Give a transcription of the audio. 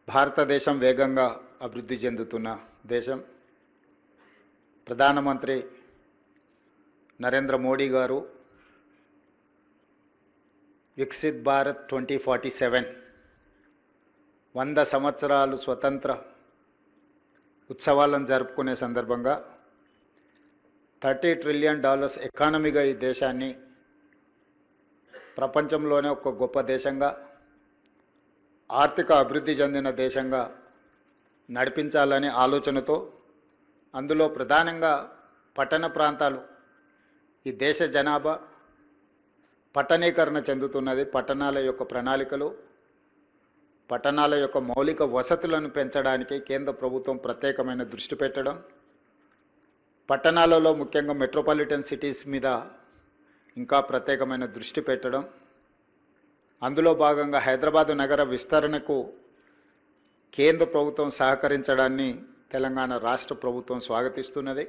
భారతదేశం వేగంగా అభివృద్ధి చెందుతున్న దేశం. ప్రధానమంత్రి నరేంద్ర మోడీ గారు వికసిత్ భారత్ 2047 100 సంవత్సరాలు స్వతంత్ర ఉత్సవాలను జరుపుకునే సందర్భంగా $30 ట్రిలియన్ ఎకానమీగా ఈ దేశాన్ని ప్రపంచంలోనే ఒక గొప్ప దేశంగా, ఆర్థిక అభివృద్ధి చెందిన దేశంగా నడిపించాలనే ఆలోచనతో, అందులో ప్రధానంగా పట్టణ ప్రాంతాలు, ఈ దేశ జనాభా పట్టణీకరణ చెందుతున్నది. పట్టణాల యొక్క ప్రణాళికలు, పట్టణాల యొక్క మౌలిక వసతులను పెంచడానికి కేంద్ర ప్రభుత్వం ప్రత్యేకమైన దృష్టి పెట్టడం, పట్టణాలలో ముఖ్యంగా మెట్రోపాలిటన్ సిటీస్ మీద ఇంకా ప్రత్యేకమైన దృష్టి పెట్టడం, అందులో భాగంగా హైదరాబాదు నగర విస్తరణకు కేంద్ర ప్రభుత్వం సహకరించడాన్ని తెలంగాణ రాష్ట్ర ప్రభుత్వం స్వాగతిస్తున్నది.